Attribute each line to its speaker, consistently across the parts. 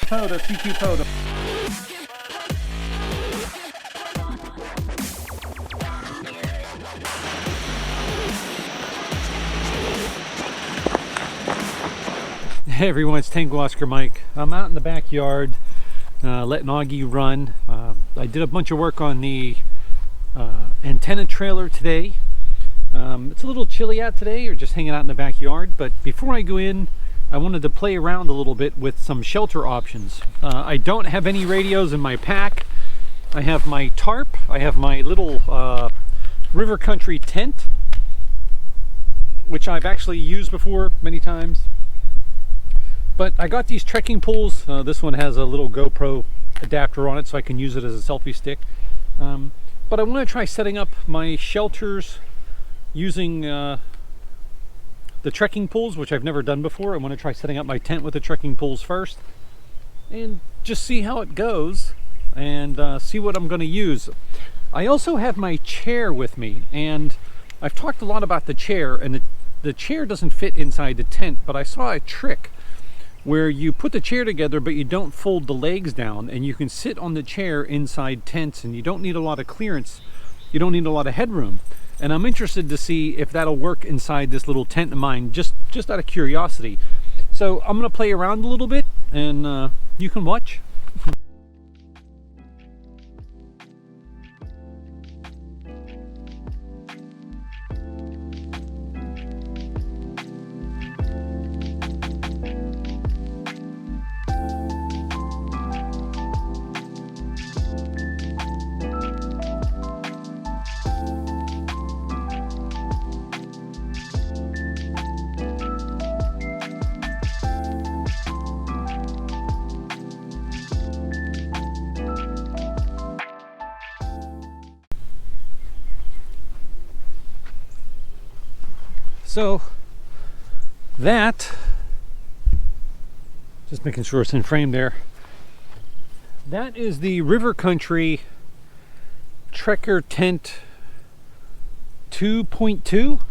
Speaker 1: CQ Photo. Hey everyone, it's Tango Oscar Mike. I'm out in the backyard letting Augie run. I did a bunch of work on the antenna trailer today. It's a little chilly out today, or just hanging out in the backyard, but before I go in, I wanted to play around a little bit with some shelter options. I don't have any radios in my pack. I have my tarp, I have my little River Country tent, which I've actually used before many times. But I got these trekking poles. This one has a little GoPro adapter on it so I can use it as a selfie stick. But I want to try setting up my shelters using the trekking poles, which I've never done before. I want to try setting up my tent with the trekking poles first and just see how it goes and see what I'm going to use. I also have my chair with me, and I've talked a lot about the chair, and the chair doesn't fit inside the tent, but I saw a trick where you put the chair together but you don't fold the legs down, and you can sit on the chair inside tents, and you don't need a lot of clearance, you don't need a lot of headroom. And I'm interested to see if that'll work inside this little tent of mine, just out of curiosity. So I'm gonna play around a little bit, and you can watch. So that, just making sure it's in frame there, that is the River Country Trekker Tent 2.2.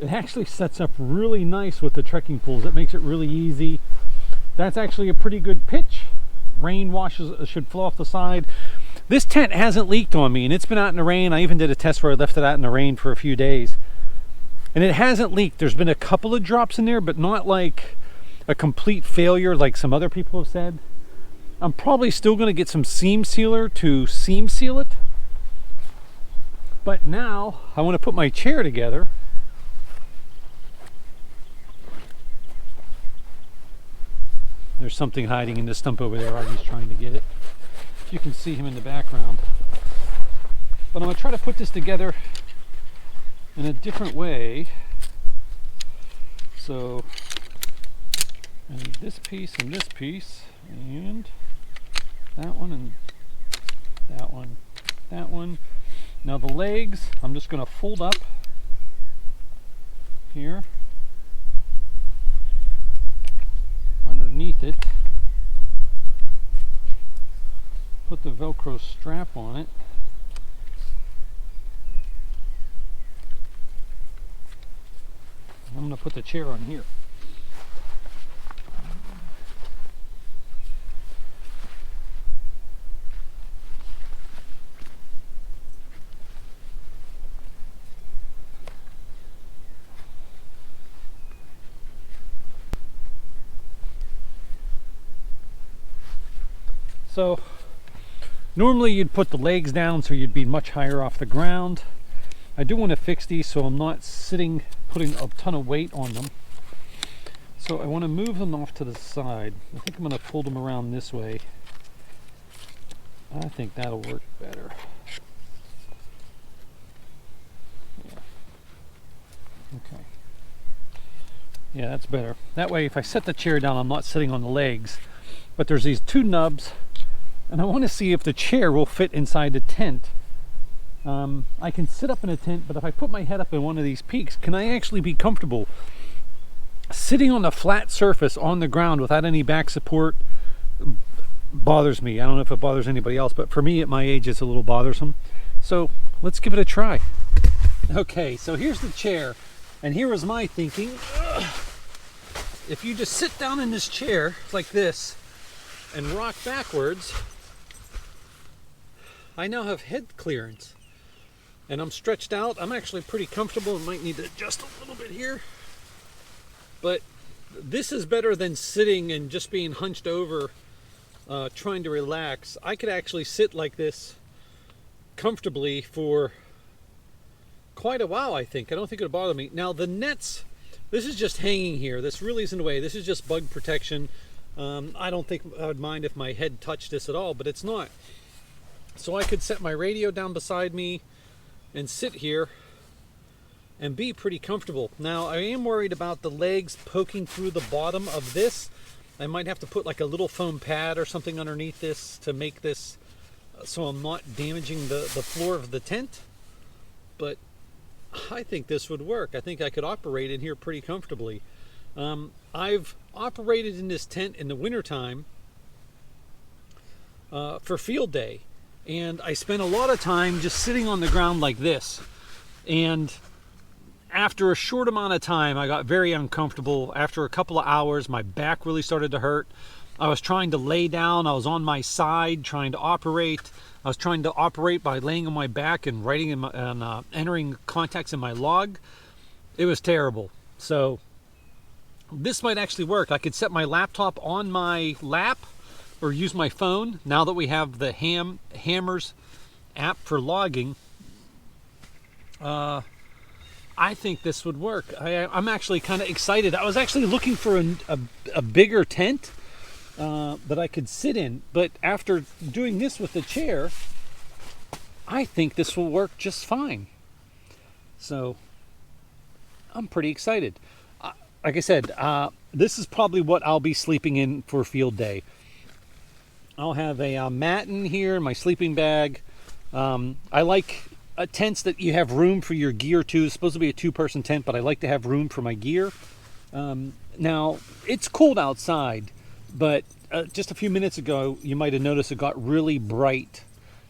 Speaker 1: It actually sets up really nice with the trekking poles. It makes it really easy. That's actually a pretty good pitch. Rain washes, should flow off the side. This tent hasn't leaked on me, and it's been out in the rain. I even did a test where I left it out in the rain for a few days, and it hasn't leaked. There's been a couple of drops in there, but not like a complete failure like some other people have said. I'm probably still going to get some seam sealer to seam seal it, but now I want to put my chair together. There's something hiding in this stump over there. Artie's trying to get it. You can see him in the background. But I'm going to try to put this together in a different way. So, I need this piece and this piece, and that one and that one, that one. Now the legs, I'm just going to fold up here underneath it. Put the Velcro strap on it. I'm going to put the chair on here. So normally you'd put the legs down so you'd be much higher off the ground. I do want to fix these so I'm not sitting, putting a ton of weight on them. So I want to move them off to the side. I think I'm going to fold them around this way. I think that'll work better. Yeah. Okay. Yeah, that's better. That way if I set the chair down, I'm not sitting on the legs. But there's these two nubs, and I want to see if the chair will fit inside the tent. I can sit up in a tent, but if I put my head up in one of these peaks, can I actually be comfortable sitting on a flat surface on the ground without any back support? Bothers me. I don't know if it bothers anybody else, but for me at my age it's a little bothersome. So let's give it a try. Okay, so here's the chair, and here was my thinking. if you just sit down in this chair like this and rock backwards, I now have head clearance. And I'm stretched out. I'm actually pretty comfortable. I might need to adjust a little bit here. But this is better than sitting and just being hunched over, trying to relax. I could actually sit like this comfortably for quite a while, I think. I don't think it'll bother me. Now the nets, this is just hanging here. This really isn't away. This is just bug protection. I don't think I would mind if my head touched this at all, but it's not. So I could set my radio down beside me and sit here and be pretty comfortable. Now I am worried about the legs poking through the bottom of this. I might have to put like a little foam pad or something underneath this to make this so I'm not damaging the floor of the tent. But I think this would work. I think I could operate in here pretty comfortably. I've operated in this tent in the wintertime for field day. And I spent a lot of time just sitting on the ground like this. And after a short amount of time, I got very uncomfortable. After a couple of hours, my back really started to hurt. I was trying to lay down. I was on my side trying to operate. I was trying to operate by laying on my back and writing in my, entering contacts in my log. It was terrible. So this might actually work. I could set my laptop on my lap or use my phone. Now that we have the Hammers app for logging, I think this would work. I'm actually kind of excited. I was actually looking for a bigger tent that I could sit in, but after doing this with the chair, I think this will work just fine. So I'm pretty excited. Like I said, this is probably what I'll be sleeping in for field day. I'll have a mat in here, my sleeping bag. I like tents that you have room for your gear too. It's supposed to be a two-person tent, but I like to have room for my gear. Now, it's cold outside, but just a few minutes ago, you might have noticed it got really bright,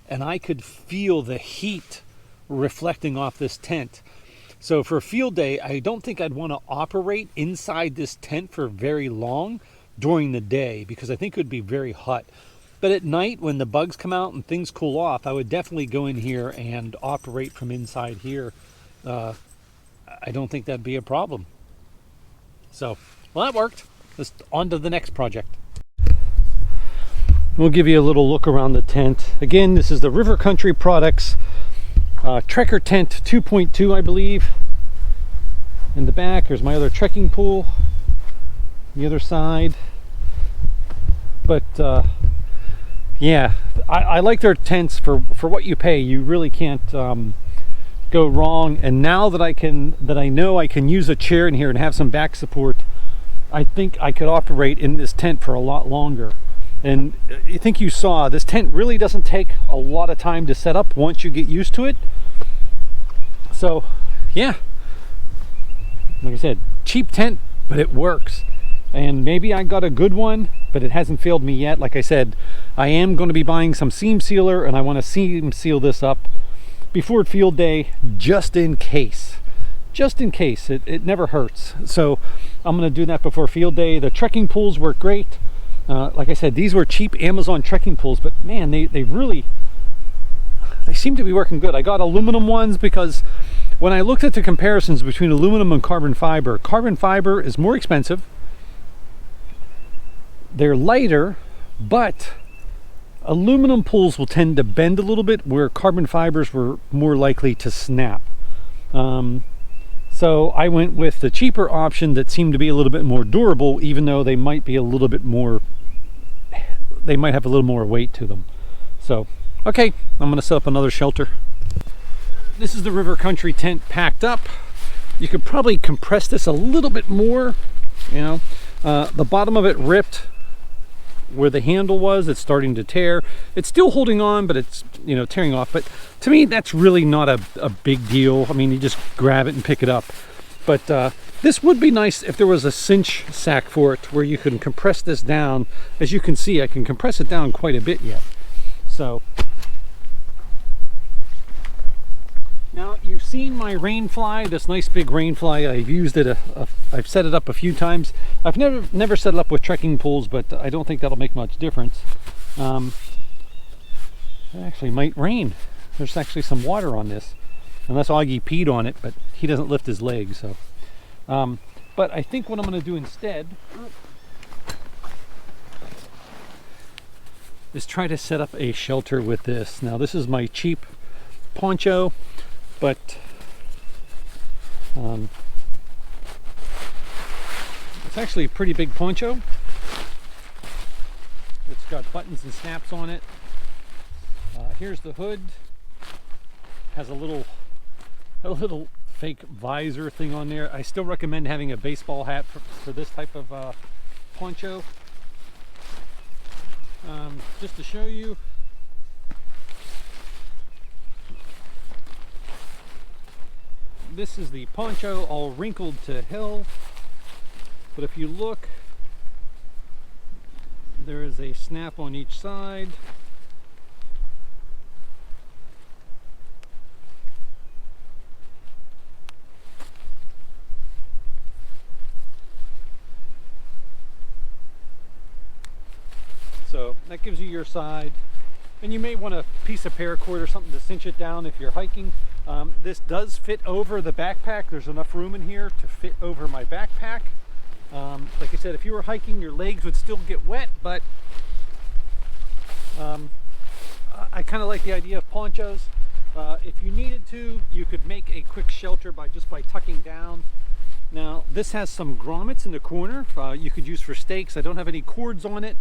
Speaker 1: and I could feel the heat reflecting off this tent. So for a field day, I don't think I'd want to operate inside this tent for very long during the day, because I think it would be very hot. But at night, when the bugs come out and things cool off, I would definitely go in here and operate from inside here. I don't think that'd be a problem. So, well, that worked. Let's on to the next project. We'll give you a little look around the tent. Again, this is the River Country Products Trekker Tent 2.2, I believe. In the back, there's my other trekking pool. The other side. But yeah, I like their tents for what you pay. You really can't go wrong. And now that I know I can use a chair in here and have some back support, I think I could operate in this tent for a lot longer. And I think you saw this tent really doesn't take a lot of time to set up once you get used to it. So yeah, like I said, cheap tent, but it works. And maybe I got a good one, but it hasn't failed me yet. Like I said, I am going to be buying some seam sealer, and I want to seam seal this up before field day, just in case. Just in case. It never hurts. So I'm going to do that before field day. The trekking pools work great. Like I said, these were cheap Amazon trekking pools, but man, they seem to be working good. I got aluminum ones because when I looked at the comparisons between aluminum and carbon fiber is more expensive. They're lighter, but aluminum pools will tend to bend a little bit, where carbon fibers were more likely to snap. So I went with the cheaper option that seemed to be a little bit more durable, even though they might be a little bit more, they might have a little more weight to them. So, okay, I'm gonna set up another shelter. This is the River Country tent packed up. You could probably compress this a little bit more, you know. The bottom of it ripped where the handle was. It's starting to tear. It's still holding on, but it's, you know, tearing off. But to me, that's really not a big deal. I mean, you just grab it and pick it up. But this would be nice if there was a cinch sack for it where you can compress this down. As you can see, I can compress it down quite a bit yet. So Now you've seen my rain fly, this nice big rain fly. I've used it, I've set it up a few times. I've never set it up with trekking poles, but I don't think that'll make much difference. It actually might rain. There's actually some water on this, unless Augie peed on it, but he doesn't lift his legs. So, but I think what I'm going to do instead is try to set up a shelter with this. Now this is my cheap poncho, but it's actually a pretty big poncho. It's got buttons and snaps on it. Here's the hood. Has a little fake visor thing on there. I still recommend having a baseball hat for this type of poncho. Just to show you, this is the poncho, all wrinkled to hell, but if you look, there is a snap on each side. So that gives you your side, and you may want a piece of paracord or something to cinch it down if you're hiking. This does fit over the backpack. There's enough room in here to fit over my backpack. Like I said, if you were hiking, your legs would still get wet, but I kind of like the idea of ponchos. If you needed to, you could make a quick shelter by tucking down. Now this has some grommets in the corner you could use for stakes. I don't have any cords on it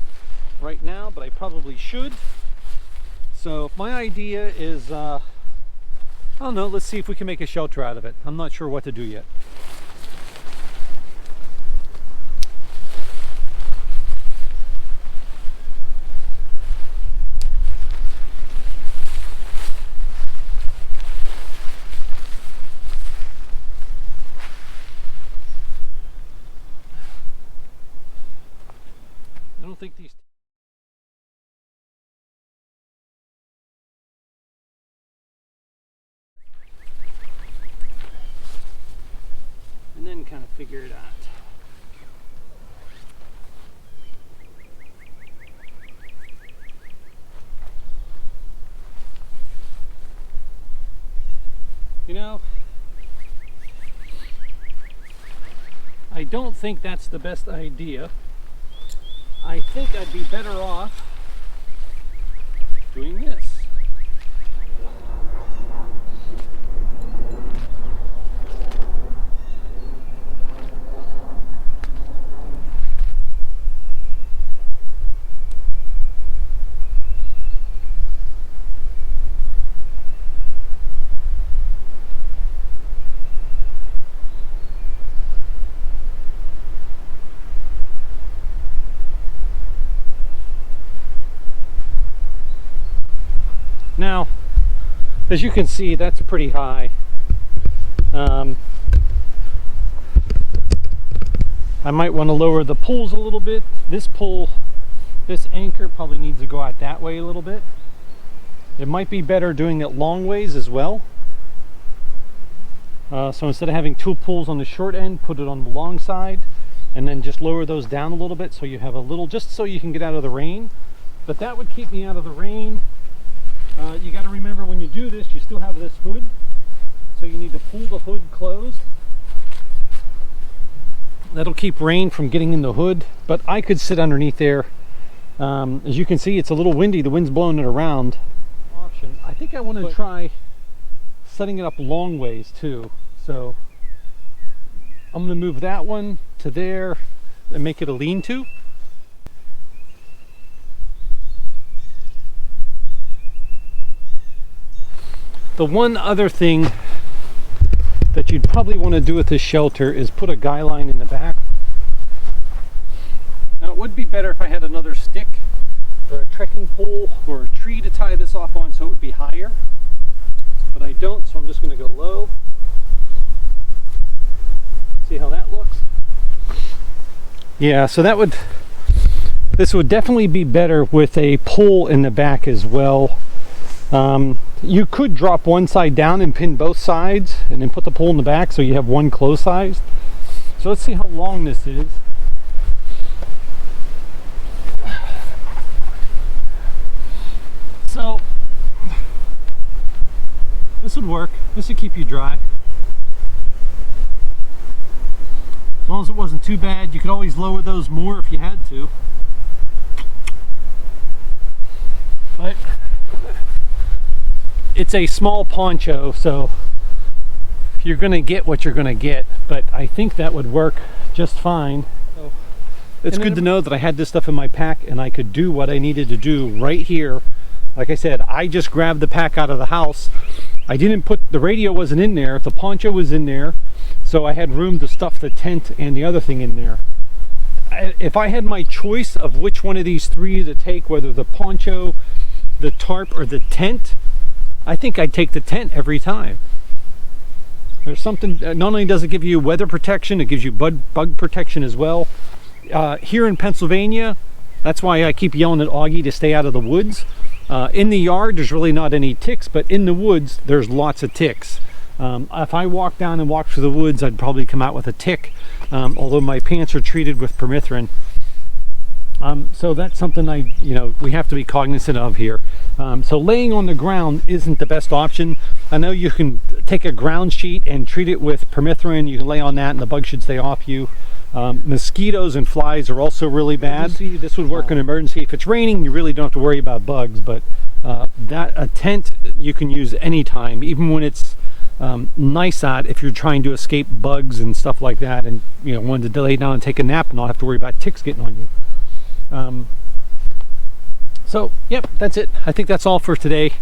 Speaker 1: right now, but I probably should. So my idea is, I don't know, let's see if we can make a shelter out of it. I'm not sure what to do yet. I don't think these... and then kind of figure it out. You know, I don't think that's the best idea. I think I'd be better off doing this. Now, as you can see, that's pretty high. I might want to lower the poles a little bit. This pole, this anchor probably needs to go out that way a little bit. It might be better doing it long ways as well. So instead of having two poles on the short end, put it on the long side, and then just lower those down a little bit so you have a little, just so you can get out of the rain. But that would keep me out of the rain. You got to remember, when you do this, you still have this hood, so you need to pull the hood closed. That'll keep rain from getting in the hood, but I could sit underneath there. As you can see, it's a little windy, the wind's blowing it around. Option. I think I want to try setting it up long ways too, so I'm going to move that one to there and make it a lean-to. The one other thing that you'd probably want to do with this shelter is put a guy line in the back. Now it would be better if I had another stick or a trekking pole or a tree to tie this off on so it would be higher, but I don't, so I'm just going to go low. See how that looks? Yeah, so this would definitely be better with a pole in the back as well. You could drop one side down and pin both sides and then put the pole in the back so you have one closed side. So let's see how long this is. So this would work. This would keep you dry. As long as it wasn't too bad. You could always lower those more if you had to. But it's a small poncho, so you're gonna get what you're gonna get, but I think that would work just fine. So it's good to know that I had this stuff in my pack and I could do what I needed to do right here. Like I said, I just grabbed the pack out of the house. I didn't put, the radio wasn't in there, the poncho was in there, so I had room to stuff the tent and the other thing in there. If I had my choice of which one of these three to take, whether the poncho, the tarp, or the tent, I think I'd take the tent every time. There's something, not only does it give you weather protection, it gives you bug protection as well. Here in Pennsylvania, that's why I keep yelling at Augie to stay out of the woods. In the yard, there's really not any ticks, but in the woods, there's lots of ticks. If I walk down and walk through the woods, I'd probably come out with a tick, although my pants are treated with permethrin. So that's something we have to be cognizant of here. So laying on the ground isn't the best option. I know you can take a ground sheet and treat it with permethrin. You can lay on that and the bug should stay off you. Mosquitoes and flies are also really bad. This would work in an emergency. If it's raining, you really don't have to worry about bugs, but a tent you can use anytime, even when it's nice out, if you're trying to escape bugs and stuff like that, and wanted to lay down and take a nap and not have to worry about ticks getting on you. So yep, that's it. I think that's all for today.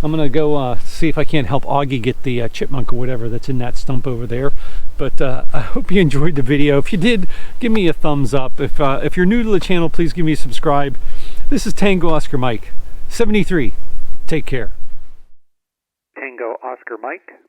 Speaker 1: I'm gonna go see if I can't help Augie get the chipmunk or whatever that's in that stump over there. But I hope you enjoyed the video. If you did, give me a thumbs up. If you're new to the channel, please give me a subscribe. This is Tango Oscar Mike 73. Take care.
Speaker 2: Tango Oscar Mike